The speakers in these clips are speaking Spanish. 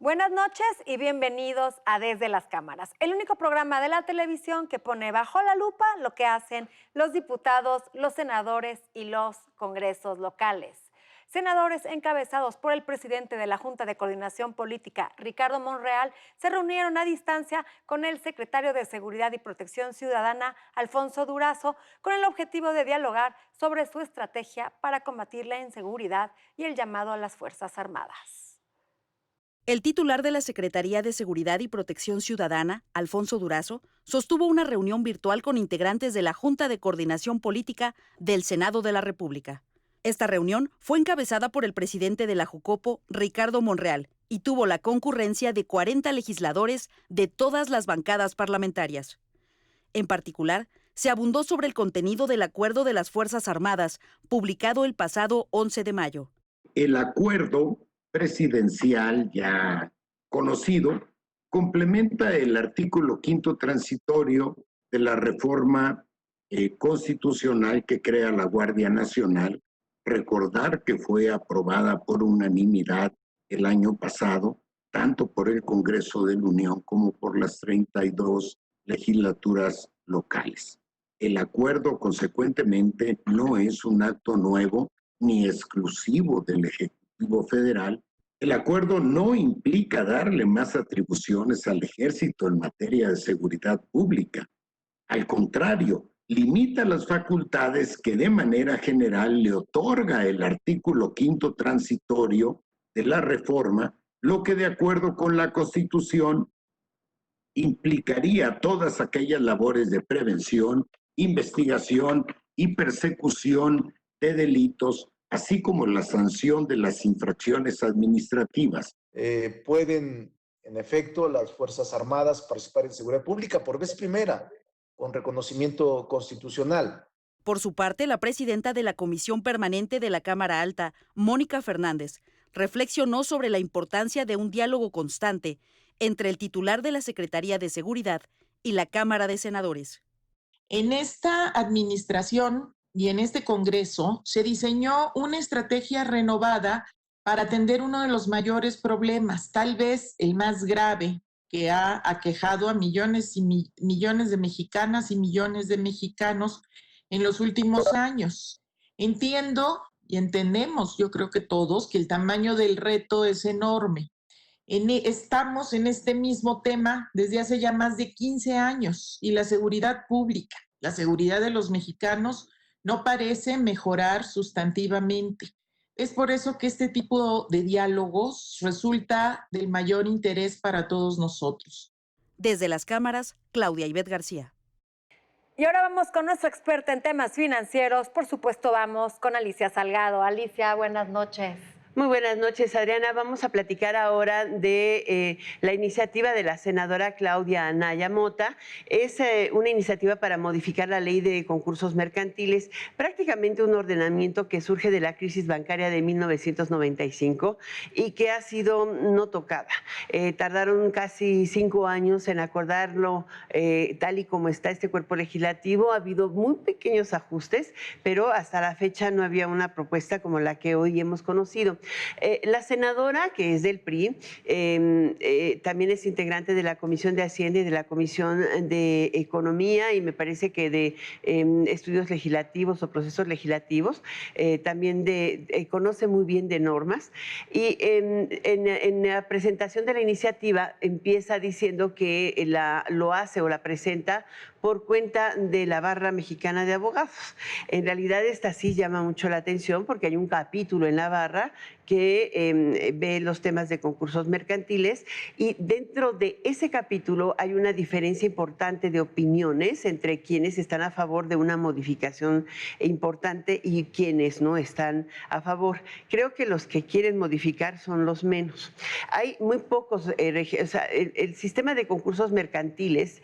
Buenas noches y bienvenidos a Desde las Cámaras, el único programa de la televisión que pone bajo la lupa lo que hacen los diputados, los senadores y los congresos locales. Senadores encabezados por el presidente de la Junta de Coordinación Política, Ricardo Monreal, se reunieron a distancia con el secretario de Seguridad y Protección Ciudadana, Alfonso Durazo, con el objetivo de dialogar sobre su estrategia para combatir la inseguridad y el llamado a las Fuerzas Armadas. El titular de la Secretaría de Seguridad y Protección Ciudadana, Alfonso Durazo, sostuvo una reunión virtual con integrantes de la Junta de Coordinación Política del Senado de la República. Esta reunión fue encabezada por el presidente de la Jucopo, Ricardo Monreal, y tuvo la concurrencia de 40 legisladores de todas las bancadas parlamentarias. En particular, se abundó sobre el contenido del Acuerdo de las Fuerzas Armadas, publicado el pasado 11 de mayo. El acuerdo presidencial ya conocido complementa el artículo 5º transitorio de la reforma constitucional que crea la Guardia Nacional. Recordar que fue aprobada por unanimidad el año pasado, tanto por el Congreso de la Unión como por las 32 legislaturas locales. El acuerdo, consecuentemente, no es un acto nuevo ni exclusivo del Ejecutivo Federal. El acuerdo no implica darle más atribuciones al Ejército en materia de seguridad pública. Al contrario, limita las facultades que de manera general le otorga el artículo 5º transitorio de la reforma, lo que de acuerdo con la Constitución implicaría todas aquellas labores de prevención, investigación y persecución de delitos, así como la sanción de las infracciones administrativas. Pueden, en efecto, las Fuerzas Armadas participar en seguridad pública por vez primera, con reconocimiento constitucional. Por su parte, la presidenta de la Comisión Permanente de la Cámara Alta, Mónica Fernández, reflexionó sobre la importancia de un diálogo constante entre el titular de la Secretaría de Seguridad y la Cámara de Senadores. En esta administración y en este Congreso se diseñó una estrategia renovada para atender uno de los mayores problemas, tal vez el más grave, que ha aquejado a millones y millones de mexicanas y millones de mexicanos en los últimos años. Entiendo y entendemos, yo creo que todos, que el tamaño del reto es enorme. Estamos en este mismo tema desde hace ya más de 15 años y la seguridad pública, la seguridad de los mexicanos no parece mejorar sustantivamente. Es por eso que este tipo de diálogos resulta del mayor interés para todos nosotros. Desde las cámaras, Claudia Ivette García. Y ahora vamos con nuestro experta en temas financieros. Por supuesto, vamos con Alicia Salgado. Alicia, buenas noches. Muy buenas noches, Adriana. Vamos a platicar ahora de la iniciativa de la senadora Claudia Anaya Mota. Es una iniciativa para modificar la ley de concursos mercantiles, prácticamente un ordenamiento que surge de la crisis bancaria de 1995 y que ha sido no tocada. Tardaron casi 5 años en acordarlo tal y como está este cuerpo legislativo. Ha habido muy pequeños ajustes, pero hasta la fecha no había una propuesta como la que hoy hemos conocido. La senadora, que es del PRI, también es integrante de la Comisión de Hacienda y de la Comisión de Economía y me parece que de estudios legislativos o procesos legislativos, también conoce muy bien de normas y en la presentación de la iniciativa empieza diciendo que lo hace o la presenta por cuenta de la Barra Mexicana de Abogados. En realidad esta sí llama mucho la atención porque hay un capítulo en la Barra que ve los temas de concursos mercantiles y dentro de ese capítulo hay una diferencia importante de opiniones entre quienes están a favor de una modificación importante y quienes no están a favor. Creo que los que quieren modificar son los menos. Hay muy pocos, el sistema de concursos mercantiles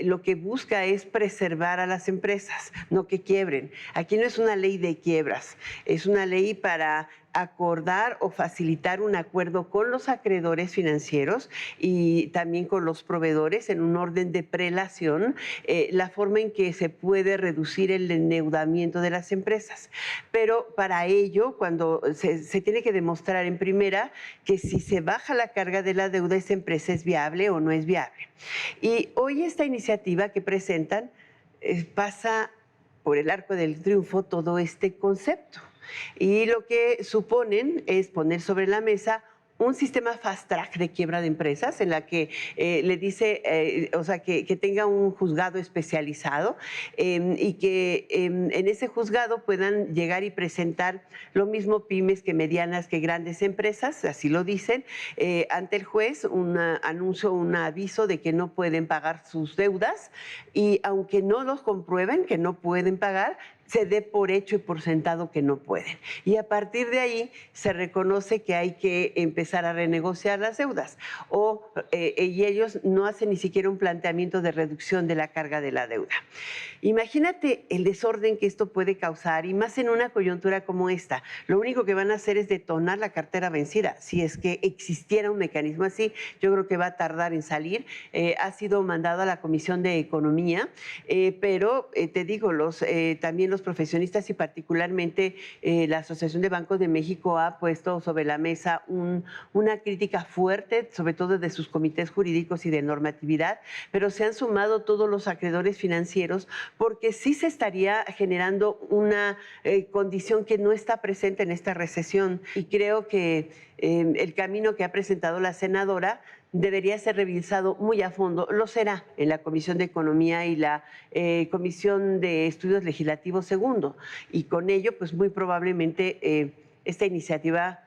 lo que busca es preservar a las empresas, no que quiebren. Aquí no es una ley de quiebras, es una ley para acordar o facilitar un acuerdo con los acreedores financieros y también con los proveedores en un orden de prelación, la forma en que se puede reducir el endeudamiento de las empresas. Pero para ello, cuando se tiene que demostrar en primera que si se baja la carga de la deuda, esa empresa es viable o no es viable. Y hoy esta iniciativa que presentan pasa por el arco del triunfo todo este concepto. Y lo que suponen es poner sobre la mesa un sistema fast track de quiebra de empresas en la que le dice, o sea, que tenga un juzgado especializado y que en ese juzgado puedan llegar y presentar lo mismo pymes que medianas que grandes empresas, así lo dicen, ante el juez un anuncio, un aviso de que no pueden pagar sus deudas y aunque no los comprueben que no pueden pagar, se dé por hecho y por sentado que no pueden. Y a partir de ahí se reconoce que hay que empezar a renegociar las deudas y ellos no hacen ni siquiera un planteamiento de reducción de la carga de la deuda. Imagínate el desorden que esto puede causar y más en una coyuntura como esta. Lo único que van a hacer es detonar la cartera vencida. Si es que existiera un mecanismo así, yo creo que va a tardar en salir. Ha sido mandado a la Comisión de Economía, pero te digo, también los profesionistas y particularmente la Asociación de Bancos de México ha puesto sobre la mesa una crítica fuerte, sobre todo de sus comités jurídicos y de normatividad, pero se han sumado todos los acreedores financieros porque sí se estaría generando una condición que no está presente en esta recesión y creo que el camino que ha presentado la senadora debería ser revisado muy a fondo. Lo será en la Comisión de Economía y la Comisión de Estudios Legislativos segundo. Y con ello, pues muy probablemente esta iniciativa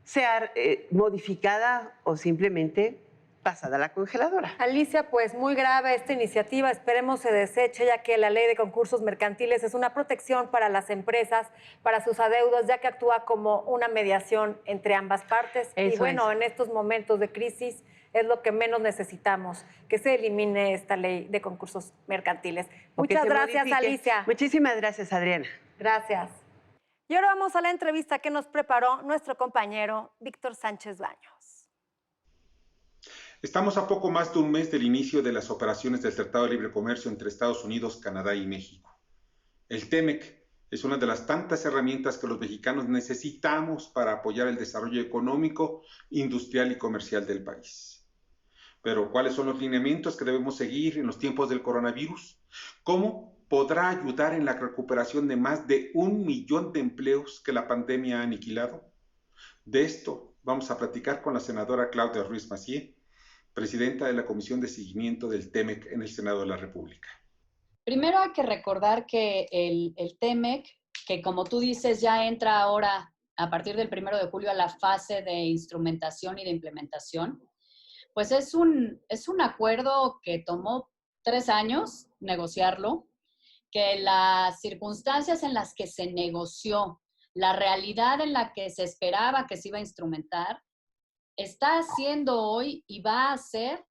sea modificada o simplemente pasada a la congeladora. Alicia, pues muy grave esta iniciativa, esperemos se deseche, ya que la ley de concursos mercantiles es una protección para las empresas, para sus adeudos, ya que actúa como una mediación entre ambas partes. Eso y bueno, es. en estos momentos de crisis es lo que menos necesitamos, que se elimine esta ley de concursos mercantiles. Muchas gracias, modifique. Alicia. Muchísimas gracias, Adriana. Gracias. Y ahora vamos a la entrevista que nos preparó nuestro compañero Víctor Sánchez Baños. Estamos a poco más de un mes del inicio de las operaciones del Tratado de Libre Comercio entre Estados Unidos, Canadá y México. El TEMEC es una de las tantas herramientas que los mexicanos necesitamos para apoyar el desarrollo económico, industrial y comercial del país. Pero, ¿cuáles son los lineamientos que debemos seguir en los tiempos del coronavirus? ¿Cómo podrá ayudar en la recuperación de más de 1 millón de empleos que la pandemia ha aniquilado? De esto vamos a platicar con la senadora Claudia Ruiz Massieu, presidenta de la Comisión de Seguimiento del TEMEC en el Senado de la República. Primero hay que recordar que el TEMEC, que como tú dices ya entra ahora a partir del 1 de julio a la fase de instrumentación y de implementación, pues es un acuerdo que tomó 3 años negociarlo, que las circunstancias en las que se negoció, la realidad en la que se esperaba que se iba a instrumentar, está siendo hoy y va a ser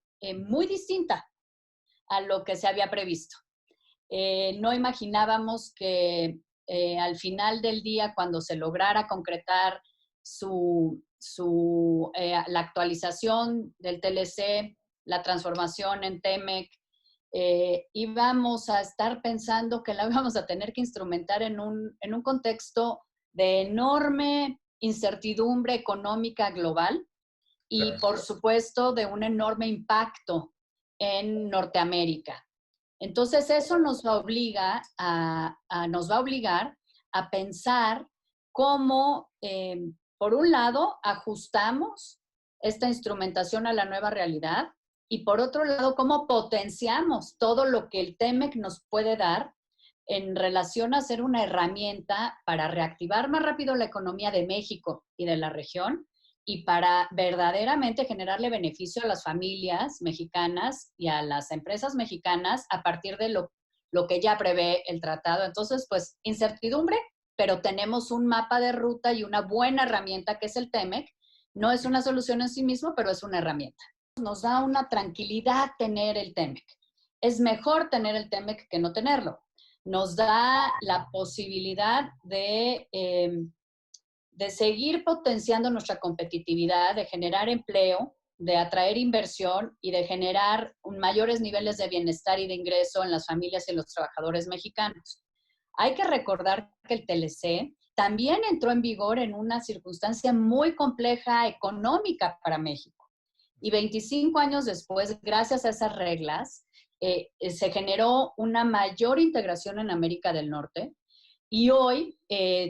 muy distinta a lo que se había previsto. No imaginábamos que al final del día, cuando se lograra concretar la actualización del TLC, la transformación en TEMEC, íbamos a estar pensando que la íbamos a tener que instrumentar en un contexto de enorme incertidumbre económica global, y por supuesto de un enorme impacto en Norteamérica. Entonces eso nos va a obligar a pensar cómo, por un lado, ajustamos esta instrumentación a la nueva realidad y por otro lado, cómo potenciamos todo lo que el TEMEC nos puede dar en relación a ser una herramienta para reactivar más rápido la economía de México y de la región, y para verdaderamente generarle beneficio a las familias mexicanas y a las empresas mexicanas a partir de lo que ya prevé el tratado. Entonces, pues, incertidumbre, pero tenemos un mapa de ruta y una buena herramienta que es el TEMEC. No es una solución en sí mismo, pero es una herramienta. Nos da una tranquilidad tener el TEMEC. Es mejor tener el TEMEC que no tenerlo. Nos da la posibilidad de de seguir potenciando nuestra competitividad, de generar empleo, de atraer inversión y de generar mayores niveles de bienestar y de ingreso en las familias y los trabajadores mexicanos. Hay que recordar que el TLC también entró en vigor en una circunstancia muy compleja económica para México. Y 25 años después, gracias a esas reglas, se generó una mayor integración en América del Norte. Y hoy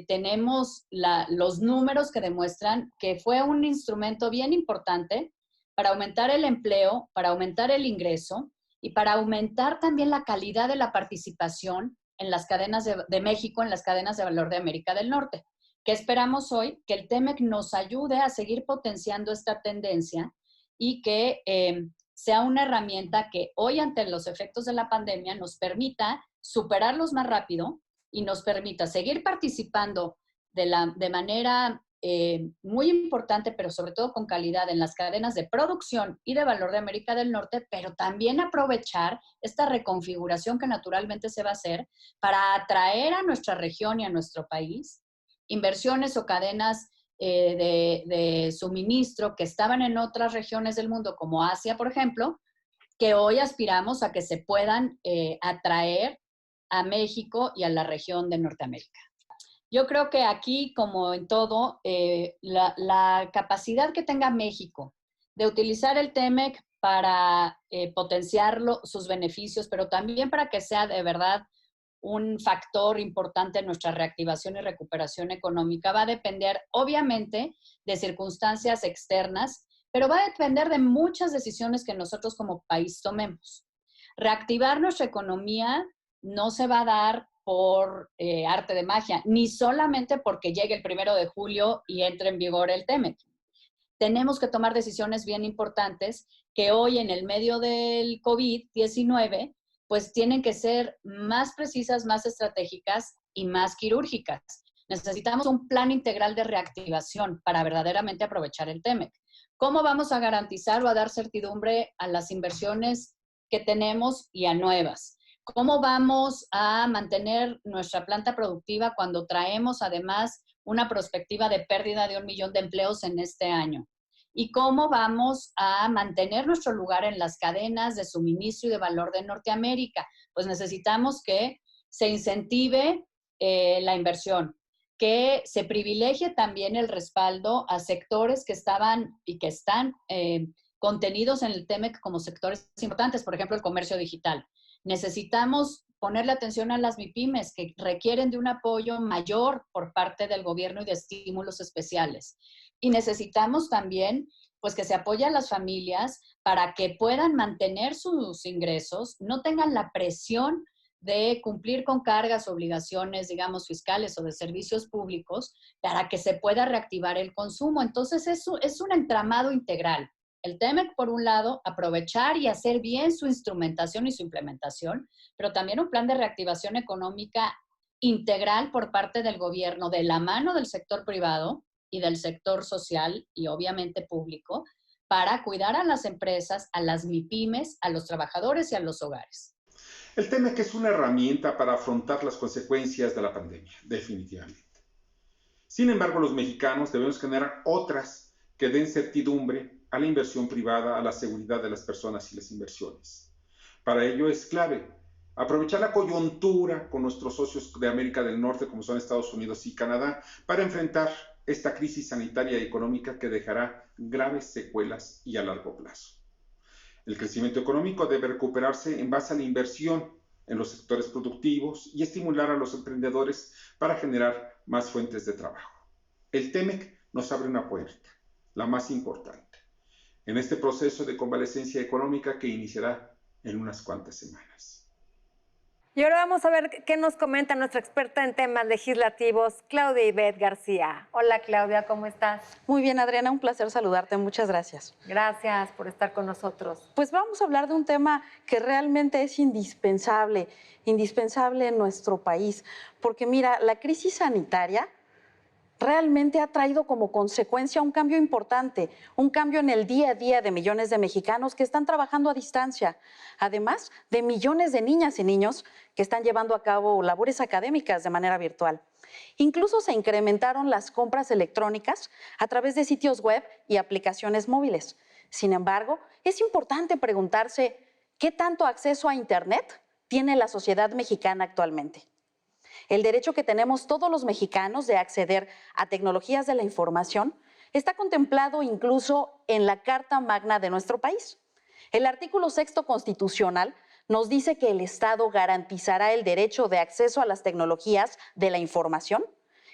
tenemos los números que demuestran que fue un instrumento bien importante para aumentar el empleo, para aumentar el ingreso y para aumentar también la calidad de la participación en las cadenas de México, en las cadenas de valor de América del Norte. ¿Qué esperamos hoy? Que el TEMEC nos ayude a seguir potenciando esta tendencia y que sea una herramienta que hoy, ante los efectos de la pandemia, nos permita superarlos más rápido y nos permita seguir participando de manera muy importante, pero sobre todo con calidad en las cadenas de producción y de valor de América del Norte, pero también aprovechar esta reconfiguración que naturalmente se va a hacer para atraer a nuestra región y a nuestro país inversiones o cadenas de suministro que estaban en otras regiones del mundo, como Asia, por ejemplo, que hoy aspiramos a que se puedan atraer a México y a la región de Norteamérica. Yo creo que aquí, como en todo, la capacidad que tenga México de utilizar el TEMEC para potenciar sus beneficios, pero también para que sea de verdad un factor importante en nuestra reactivación y recuperación económica, va a depender, obviamente, de circunstancias externas, pero va a depender de muchas decisiones que nosotros como país tomemos. Reactivar nuestra economía no se va a dar por arte de magia, ni solamente porque llegue el 1 de julio y entre en vigor el TEMEC. Tenemos que tomar decisiones bien importantes que hoy, en el medio del COVID-19, pues tienen que ser más precisas, más estratégicas y más quirúrgicas. Necesitamos un plan integral de reactivación para verdaderamente aprovechar el TEMEC. ¿Cómo vamos a garantizar o a dar certidumbre a las inversiones que tenemos y a nuevas? ¿Cómo vamos a mantener nuestra planta productiva cuando traemos además una perspectiva de pérdida de 1 millón de empleos en este año? ¿Y cómo vamos a mantener nuestro lugar en las cadenas de suministro y de valor de Norteamérica? Pues necesitamos que se incentive la inversión, que se privilegie también el respaldo a sectores que estaban y que están contenidos en el TEMEC como sectores importantes, por ejemplo, el comercio digital. Necesitamos ponerle atención a las MIPYMES que requieren de un apoyo mayor por parte del gobierno y de estímulos especiales. Y necesitamos también pues que se apoye a las familias para que puedan mantener sus ingresos, no tengan la presión de cumplir con cargas, obligaciones, digamos, fiscales o de servicios públicos, para que se pueda reactivar el consumo. Entonces, es un entramado integral. El TEMEC, por un lado, aprovechar y hacer bien su instrumentación y su implementación, pero también un plan de reactivación económica integral por parte del gobierno, de la mano del sector privado y del sector social y obviamente público, para cuidar a las empresas, a las MIPYMES, a los trabajadores y a los hogares. El TEMEC es una herramienta para afrontar las consecuencias de la pandemia, definitivamente. Sin embargo, los mexicanos debemos generar otras que den certidumbre a la inversión privada, a la seguridad de las personas y las inversiones. Para ello es clave aprovechar la coyuntura con nuestros socios de América del Norte, como son Estados Unidos y Canadá, para enfrentar esta crisis sanitaria y económica que dejará graves secuelas y a largo plazo. El crecimiento económico debe recuperarse en base a la inversión en los sectores productivos y estimular a los emprendedores para generar más fuentes de trabajo. El TEMEC nos abre una puerta, la más importante, en este proceso de convalecencia económica que iniciará en unas cuantas semanas. Y ahora vamos a ver qué nos comenta nuestra experta en temas legislativos, Claudia Ivette García. Hola, Claudia, ¿cómo estás? Muy bien, Adriana, un placer saludarte. Muchas gracias. Gracias por estar con nosotros. Pues vamos a hablar de un tema que realmente es indispensable en nuestro país, porque mira, la crisis sanitaria realmente ha traído como consecuencia un cambio importante, un cambio en el día a día de millones de mexicanos que están trabajando a distancia, además de millones de niñas y niños que están llevando a cabo labores académicas de manera virtual. Incluso se incrementaron las compras electrónicas a través de sitios web y aplicaciones móviles. Sin embargo, es importante preguntarse qué tanto acceso a Internet tiene la sociedad mexicana actualmente. El derecho que tenemos todos los mexicanos de acceder a tecnologías de la información está contemplado incluso en la Carta Magna de nuestro país. El artículo 6º constitucional nos dice que el Estado garantizará el derecho de acceso a las tecnologías de la información,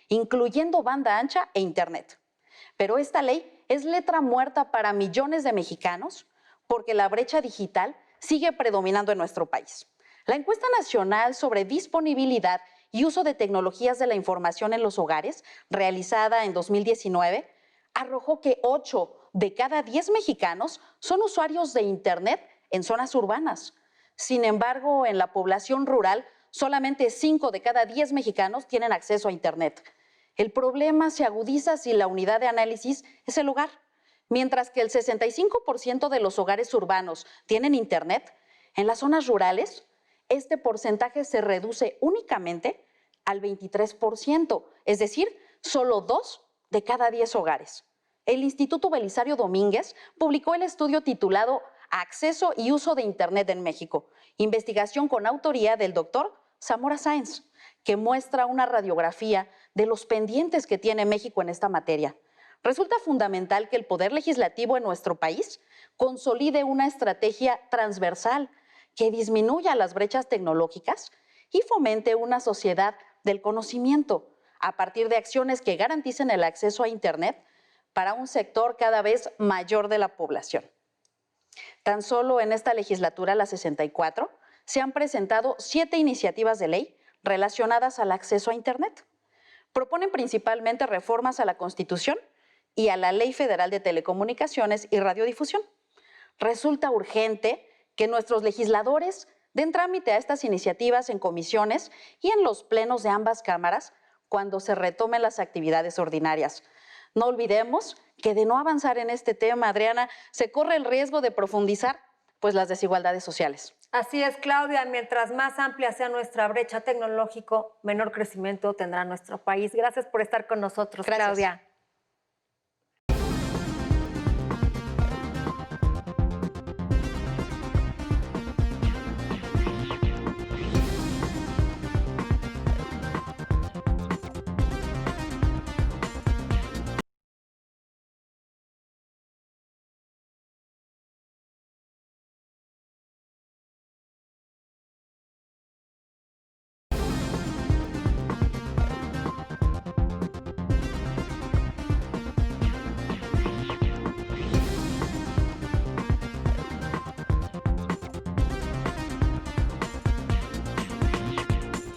incluyendo banda ancha e Internet. Pero esta ley es letra muerta para millones de mexicanos porque la brecha digital sigue predominando en nuestro país. La encuesta nacional sobre disponibilidad y uso de tecnologías de la información en los hogares, realizada en 2019, arrojó que 8 de cada 10 mexicanos son usuarios de Internet en zonas urbanas. Sin embargo, en la población rural, solamente 5 de cada 10 mexicanos tienen acceso a Internet. El problema se agudiza si la unidad de análisis es el hogar. Mientras que el 65% de los hogares urbanos tienen Internet, en las zonas rurales, este porcentaje se reduce únicamente al 23%, es decir, solo 2 de cada 10 hogares. El Instituto Belisario Domínguez publicó el estudio titulado Acceso y uso de Internet en México, investigación con autoría del doctor Zamora Sáenz, que muestra una radiografía de los pendientes que tiene México en esta materia. Resulta fundamental que el Poder Legislativo en nuestro país consolide una estrategia transversal que disminuya las brechas tecnológicas y fomente una sociedad del conocimiento a partir de acciones que garanticen el acceso a Internet para un sector cada vez mayor de la población. Tan solo en esta legislatura, la 64, se han presentado 7 iniciativas de ley relacionadas al acceso a Internet. Proponen principalmente reformas a la Constitución y a la Ley Federal de Telecomunicaciones y Radiodifusión. Resulta urgente que nuestros legisladores den trámite a estas iniciativas en comisiones y en los plenos de ambas cámaras cuando se retomen las actividades ordinarias. No olvidemos que de no avanzar en este tema, Adriana, se corre el riesgo de profundizar pues, las desigualdades sociales. Así es, Claudia. Mientras más amplia sea nuestra brecha tecnológico, menor crecimiento tendrá nuestro país. Gracias por estar con nosotros, Gracias. Claudia.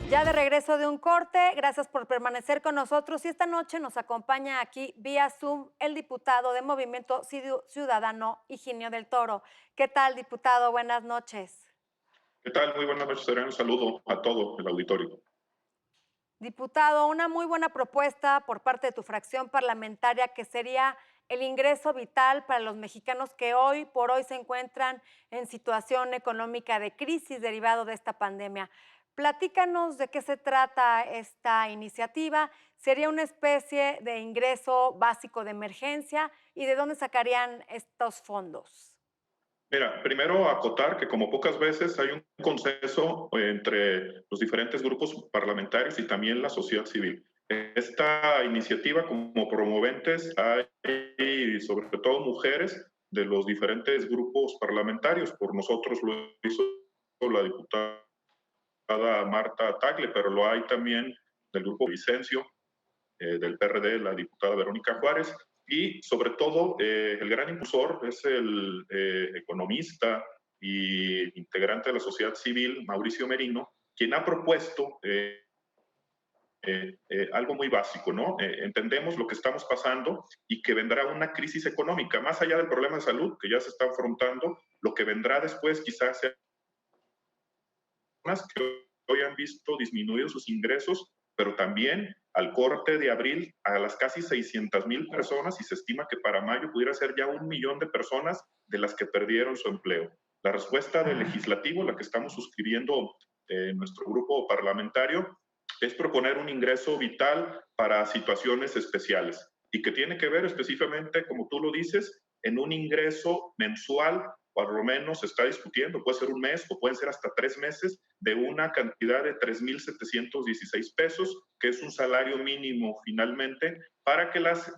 Ya de regreso de un corte, gracias por permanecer con nosotros y esta noche nos acompaña aquí vía Zoom el diputado de Movimiento Ciudadano, Higinio del Toro. ¿Qué tal, diputado? Buenas noches. ¿Qué tal? Muy buenas noches, Adrián. Un saludo a todo el auditorio. Diputado, una muy buena propuesta por parte de tu fracción parlamentaria que sería el ingreso vital para los mexicanos que hoy por hoy se encuentran en situación económica de crisis derivado de esta pandemia. Platícanos de qué se trata esta iniciativa. ¿Sería una especie de ingreso básico de emergencia y de dónde sacarían estos fondos? Mira, primero acotar que como pocas veces hay un consenso entre los diferentes grupos parlamentarios y también la sociedad civil. Esta iniciativa, como promoventes, hay sobre todo mujeres de los diferentes grupos parlamentarios. Por nosotros lo hizo la diputada Marta Tagle, pero lo hay también del grupo Vicencio, del PRD, la diputada Verónica Juárez, y sobre todo el gran impulsor es el economista y integrante de la sociedad civil, Mauricio Merino, quien ha propuesto algo muy básico, ¿no? Entendemos lo que estamos pasando y que vendrá una crisis económica, más allá del problema de salud que ya se está afrontando, lo que vendrá después quizás sea que hoy han visto disminuidos sus ingresos, pero también al corte de abril a las casi 600,000 personas y se estima que para mayo pudiera ser ya 1 millón de personas de las que perdieron su empleo. La respuesta del legislativo, la que estamos suscribiendo nuestro grupo parlamentario, es proponer un ingreso vital para situaciones especiales y que tiene que ver específicamente, como tú lo dices, en un ingreso mensual, por lo menos se está discutiendo, puede ser un mes o pueden ser hasta 3 meses, de una cantidad de 3,716 pesos, que es un salario mínimo finalmente, para que las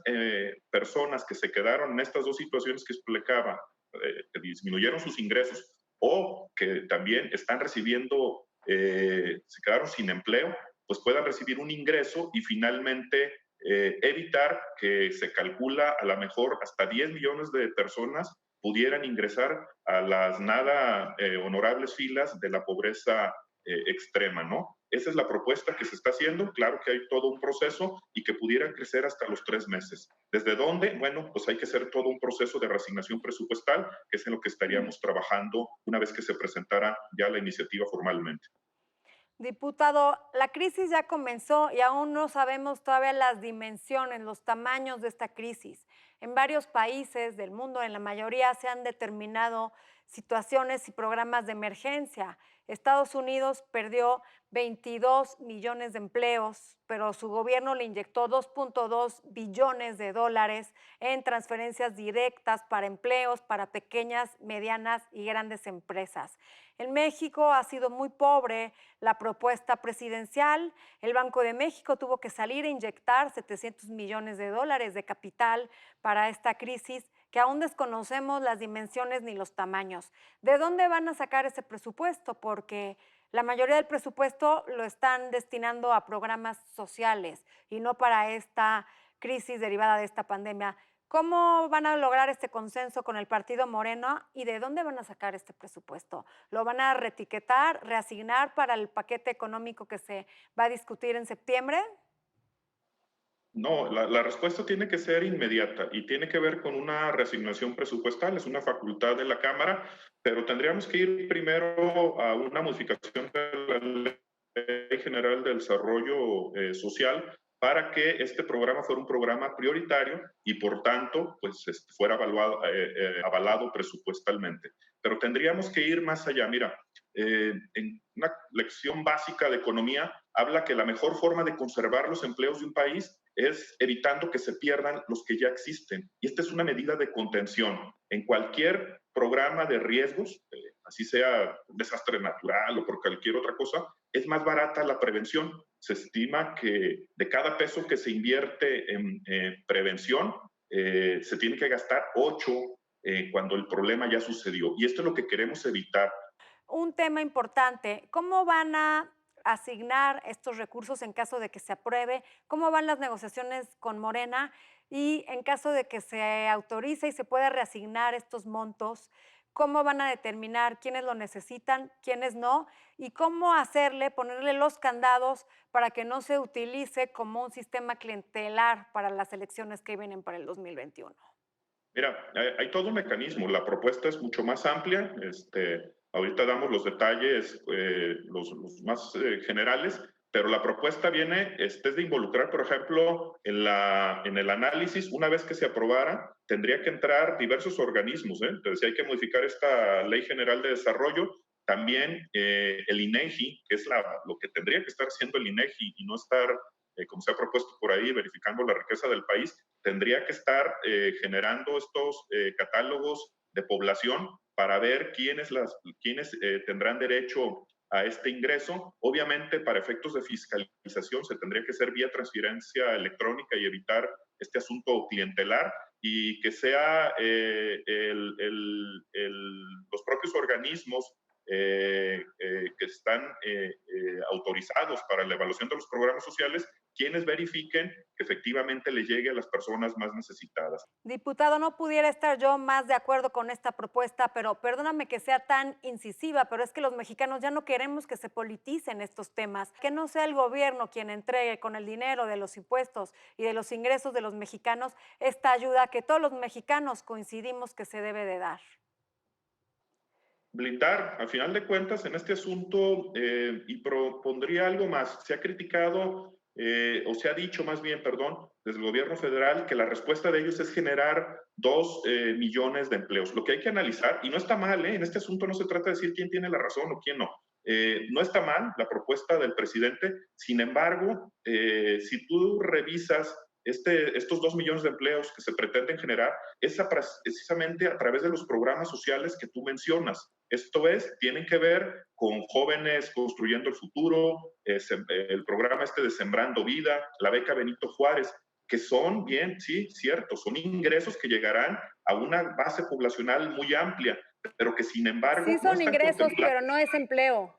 personas que se quedaron en estas dos situaciones que explicaba, que disminuyeron sus ingresos o que también están recibiendo, se quedaron sin empleo, pues puedan recibir un ingreso y finalmente evitar que se calcula a lo mejor hasta 10 millones de personas pudieran ingresar a las nada honorables filas de la pobreza extrema, ¿no? Esa es la propuesta que se está haciendo. Claro que hay todo un proceso y que pudieran crecer hasta los 3 meses. ¿Desde dónde? Bueno, pues hay que hacer todo un proceso de reasignación presupuestal, que es en lo que estaríamos trabajando una vez que se presentara ya la iniciativa formalmente. Diputado, la crisis ya comenzó y aún no sabemos todavía las dimensiones, los tamaños de esta crisis. En varios países del mundo, en la mayoría, se han determinado situaciones y programas de emergencia. Estados Unidos perdió 22 millones de empleos, pero su gobierno le inyectó 2.2 billones de dólares en transferencias directas para empleos, para pequeñas, medianas y grandes empresas. En México ha sido muy pobre la propuesta presidencial. El Banco de México tuvo que salir e inyectar 700 millones de dólares de capital para esta crisis que aún desconocemos las dimensiones ni los tamaños. ¿De dónde van a sacar ese presupuesto? Porque la mayoría del presupuesto lo están destinando a programas sociales y no para esta crisis derivada de esta pandemia. ¿Cómo van a lograr este consenso con el partido Morena y de dónde van a sacar este presupuesto? ¿Lo van a reetiquetar, reasignar para el paquete económico que se va a discutir en septiembre? No, la respuesta tiene que ser inmediata y tiene que ver con una reasignación presupuestal, es una facultad de la Cámara, pero tendríamos que ir primero a una modificación de la Ley General del Desarrollo Social para que este programa fuera un programa prioritario y por tanto pues, fuera avalado presupuestalmente. Pero tendríamos que ir más allá. Mira, en una lección básica de economía habla que la mejor forma de conservar los empleos de un país es evitando que se pierdan los que ya existen. Y esta es una medida de contención. En cualquier programa de riesgos, así sea un desastre natural o por cualquier otra cosa, es más barata la prevención. Se estima que de cada peso que se invierte en prevención, se tiene que gastar 8 cuando el problema ya sucedió. Y esto es lo que queremos evitar. Un tema importante, ¿cómo van a asignar estos recursos en caso de que se apruebe? ¿Cómo van las negociaciones con Morena? Y en caso de que se autorice y se pueda reasignar estos montos, ¿cómo van a determinar quiénes lo necesitan, quiénes no? Y cómo ponerle los candados para que no se utilice como un sistema clientelar para las elecciones que vienen para el 2021. Mira, hay todo un mecanismo. La propuesta es mucho más amplia. Ahorita damos los detalles, los más generales, pero la propuesta viene es de involucrar, por ejemplo, en el análisis, una vez que se aprobara, tendría que entrar diversos organismos. Entonces, si hay que modificar esta Ley General de Desarrollo, también el INEGI, que es lo que tendría que estar haciendo el INEGI y no estar, como se ha propuesto por ahí, verificando la riqueza del país, tendría que estar generando estos catálogos de población para ver quiénes tendrán derecho a este ingreso. Obviamente, para efectos de fiscalización, se tendría que hacer vía transferencia electrónica y evitar este asunto clientelar y que sea los propios organismos que están autorizados para la evaluación de los programas sociales quienes verifiquen que efectivamente le llegue a las personas más necesitadas. Diputado, no pudiera estar yo más de acuerdo con esta propuesta, pero perdóname que sea tan incisiva, pero es que los mexicanos ya no queremos que se politicen estos temas, que no sea el gobierno quien entregue con el dinero de los impuestos y de los ingresos de los mexicanos esta ayuda que todos los mexicanos coincidimos que se debe de dar. Blindar, a final de cuentas, en este asunto, y propondría algo más, se ha criticado o se ha dicho más bien, perdón, desde el gobierno federal, que la respuesta de ellos es generar 2 millones de empleos. Lo que hay que analizar, y no está mal, en este asunto no se trata de decir quién tiene la razón o quién no. No está mal la propuesta del presidente, sin embargo, si tú revisas estos 2 millones de empleos que se pretenden generar, es precisamente a través de los programas sociales que tú mencionas. Esto es, tienen que ver con jóvenes construyendo el futuro, el programa de Sembrando Vida, la beca Benito Juárez, que son, bien, sí, cierto, son ingresos que llegarán a una base poblacional muy amplia, pero que sin embargo... Sí, son ingresos, pero no es empleo.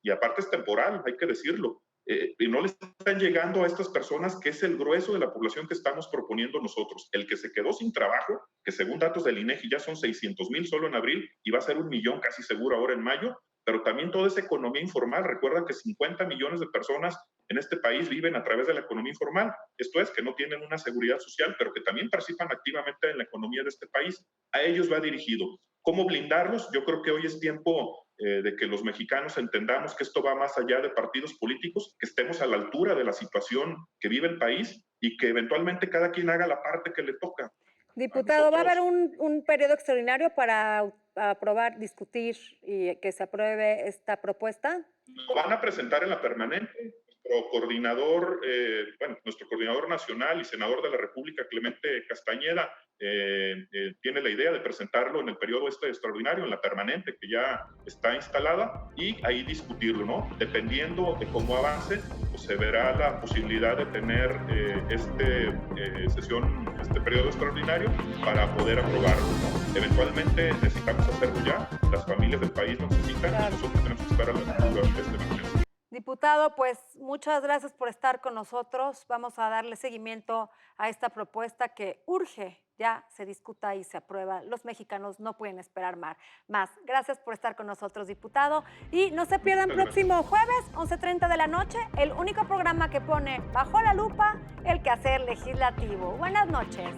Y aparte es temporal, hay que decirlo. Y no le están llegando a estas personas, que es el grueso de la población que estamos proponiendo nosotros. El que se quedó sin trabajo, que según datos del INEGI ya son 600,000 solo en abril y va a ser 1 millón casi seguro ahora en mayo, pero también toda esa economía informal. Recuerda que 50 millones de personas en este país viven a través de la economía informal. Esto es, que no tienen una seguridad social, pero que también participan activamente en la economía de este país. A ellos va dirigido. ¿Cómo blindarlos? Yo creo que hoy es tiempo de que los mexicanos entendamos que esto va más allá de partidos políticos, que estemos a la altura de la situación que vive el país y que eventualmente cada quien haga la parte que le toca. Diputado, ¿va a haber un periodo extraordinario para aprobar, discutir y que se apruebe esta propuesta? Lo van a presentar en la permanente. Nuestro coordinador nacional y senador de la República, Clemente Castañeda, tiene la idea de presentarlo en el periodo extraordinario, en la permanente que ya está instalada, y ahí discutirlo, ¿no? Dependiendo de cómo avance, pues se verá la posibilidad de tener este periodo extraordinario para poder aprobarlo, ¿no? Eventualmente necesitamos hacerlo ya, las familias del país lo necesitan, claro. Nosotros tenemos que estar a la altura de esta emergencia. Diputado, pues muchas gracias por estar con nosotros. Vamos a darle seguimiento a esta propuesta que urge ya se discuta y se aprueba. Los mexicanos no pueden esperar más. Gracias por estar con nosotros, diputado. Y no se pierdan próximo jueves, 11:30 de la noche, el único programa que pone bajo la lupa el quehacer legislativo. Buenas noches.